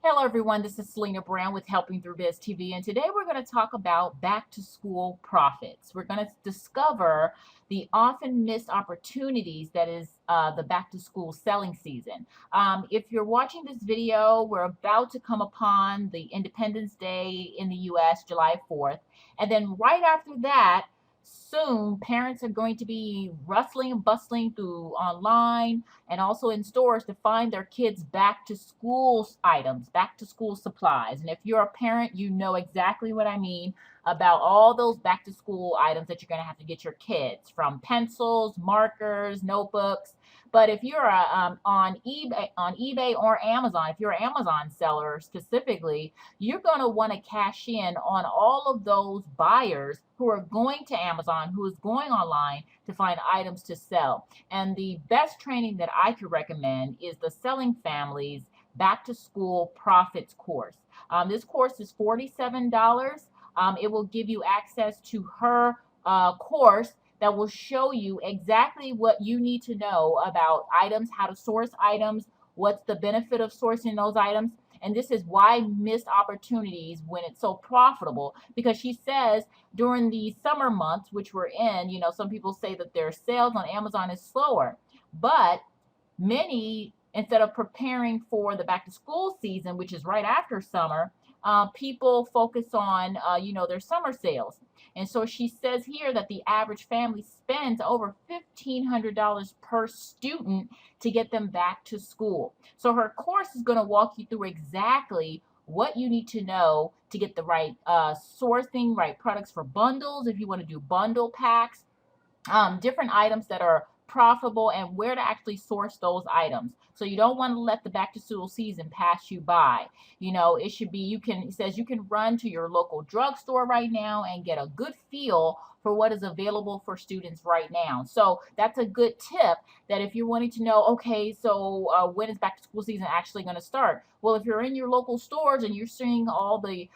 Hello, everyone. This is Selena Brown with Helping Through Biz TV, and today we're going to talk about back to school profits. We're going to discover the often missed opportunities that is the back to school selling season. If you're watching this video, we're about to come upon the Independence Day in the U.S., July 4th, and then right after that, soon parents are going to be rustling and bustling through online and also in stores to find their kids back to school items, back to school supplies. And if you're a parent, you know exactly what I mean about all those back to school items that you're going to have to get your kids, from pencils, markers, notebooks. But if you're on eBay or Amazon, if you're an Amazon seller specifically, you're going to want to cash in on all of those buyers who are going to Amazon, who is going online to find items to sell. And the best training that I could recommend is the Selling Families Back to School Profits course. This course is $47. It will give you access to her course that will show you exactly what you need to know about items, how to source items, what's the benefit of sourcing those items. And this is why missed opportunities when it's so profitable, because she says during the summer months, which we're in, some people say that their sales on Amazon is slower, but many, instead of preparing for the back to school season, which is right after summer, people focus on, their summer sales. And so she says here that the average family spends over $1,500 per student to get them back to school. So her course is going to walk you through exactly what you need to know to get the right sourcing, right products for bundles, if you want to do bundle packs, different items that are profitable, and where to actually source those items. So you don't want to let the back to school season pass you by. It should be, it says you can run to your local drugstore right now and get a good feel for what is available for students right now. So that's a good tip, that if you're wanting to know, okay, so when is back to school season actually going to start? Well, if you're in your local stores and you're seeing all the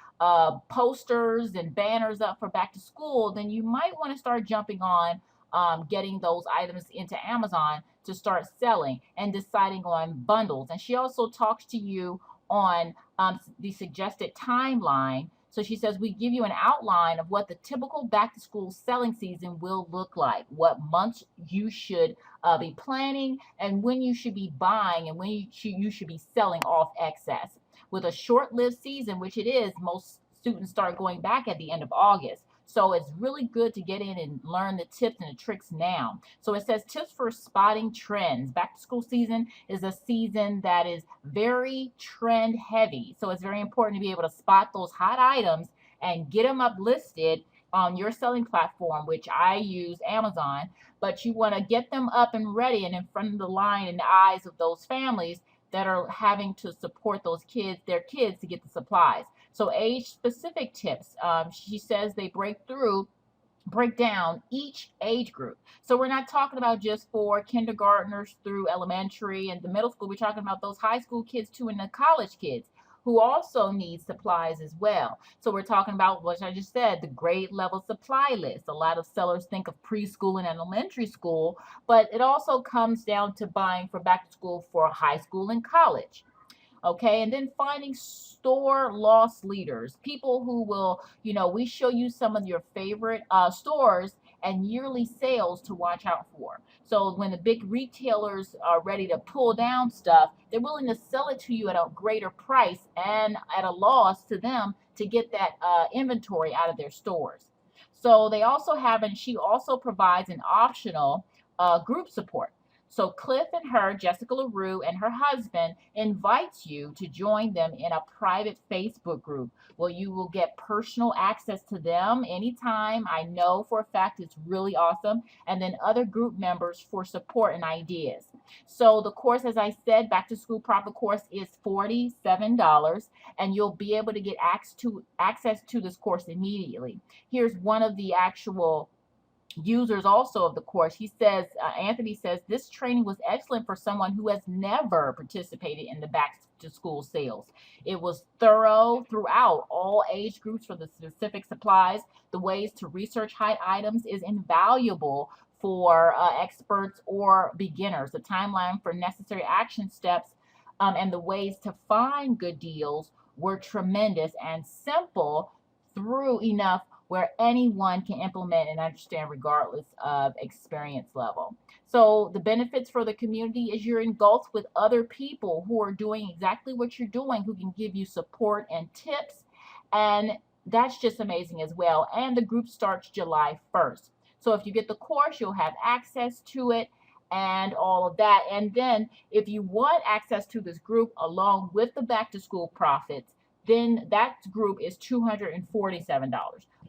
posters and banners up for back to school, then you might want to start jumping on getting those items into Amazon to start selling and deciding on bundles. And she also talks to you on the suggested timeline. So she says, we give you an outline of what the typical back to school selling season will look like, what months you should be planning, and when you should be buying and when you should be selling off excess. With a short lived season, which it is, most students start going back at the end of August. So it's really good to get in and learn the tips and the tricks now. So it says tips for spotting trends. Back to school season is a season that is very trend heavy. So it's very important to be able to spot those hot items and get them up listed on your selling platform, which I use Amazon. But you want to get them up and ready and in front of the line and the eyes of those families that are having to support their kids to get the supplies. So age specific tips. She says they break down each age group. So we're not talking about just for kindergartners through elementary and the middle school. We're talking about those high school kids too, and the college kids who also need supplies as well. So we're talking about what I just said, the grade level supply list. A lot of sellers think of preschool and elementary school, but it also comes down to buying for back to school for high school and college. Okay, and then finding store loss leaders, people who will, we show you some of your favorite stores and yearly sales to watch out for. So when the big retailers are ready to pull down stuff, they're willing to sell it to you at a greater price and at a loss to them to get that inventory out of their stores. So they also have, and she also provides an optional group support. So Cliff and her, Jessica LaRue, and her husband invites you to join them in a private Facebook group where you will get personal access to them anytime. I know for a fact it's really awesome. And then other group members for support and ideas. So the course, as I said, Back to School Profit course is $47, and you'll be able to get access to this course immediately. Here's one of the actual users also of the course. He says, Anthony says, this training was excellent for someone who has never participated in the back to school sales. It was thorough throughout all age groups for the specific supplies. The ways to research hot items is invaluable for experts or beginners. The timeline for necessary action steps and the ways to find good deals were tremendous and simple through enough where anyone can implement and understand regardless of experience level. So the benefits for the community is you're engulfed with other people who are doing exactly what you're doing, who can give you support and tips. And that's just amazing as well. And the group starts July 1st. So if you get the course, you'll have access to it and all of that. And then if you want access to this group along with the back to school profits, then that group is $247.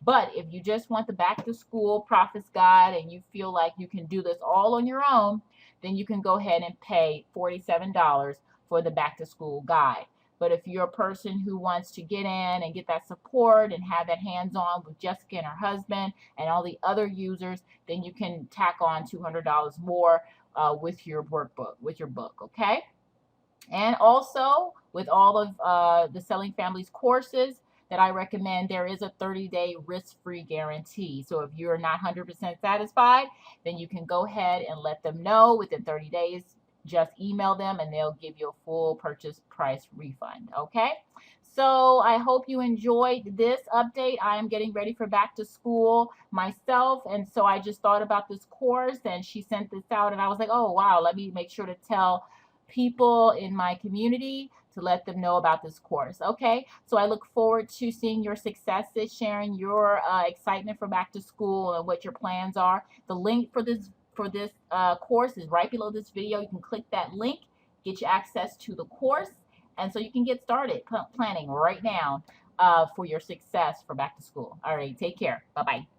But if you just want the back to school profits guide and you feel like you can do this all on your own, then you can go ahead and pay $47 for the back to school guide. But if you're a person who wants to get in and get that support and have that hands-on with Jessica and her husband and all the other users, then you can tack on $200 more with your workbook, with your book, okay? And also, with all of the Selling Families courses that I recommend, there is a 30-day risk-free guarantee. So if you're not 100% satisfied, then you can go ahead and let them know within 30 days. Just email them and they'll give you a full purchase price refund, okay? So I hope you enjoyed this update. I am getting ready for back to school myself, and so I just thought about this course, and she sent this out, and I was like, oh, wow, let me make sure to tell people in my community to let them know about this course. Okay, so I look forward to seeing your successes, sharing your excitement for back to school and what your plans are. The link for this course is right below this video. You can click that link, get you access to the course, and so you can get started planning right now for your success for back to school. All right, take care. Bye-bye.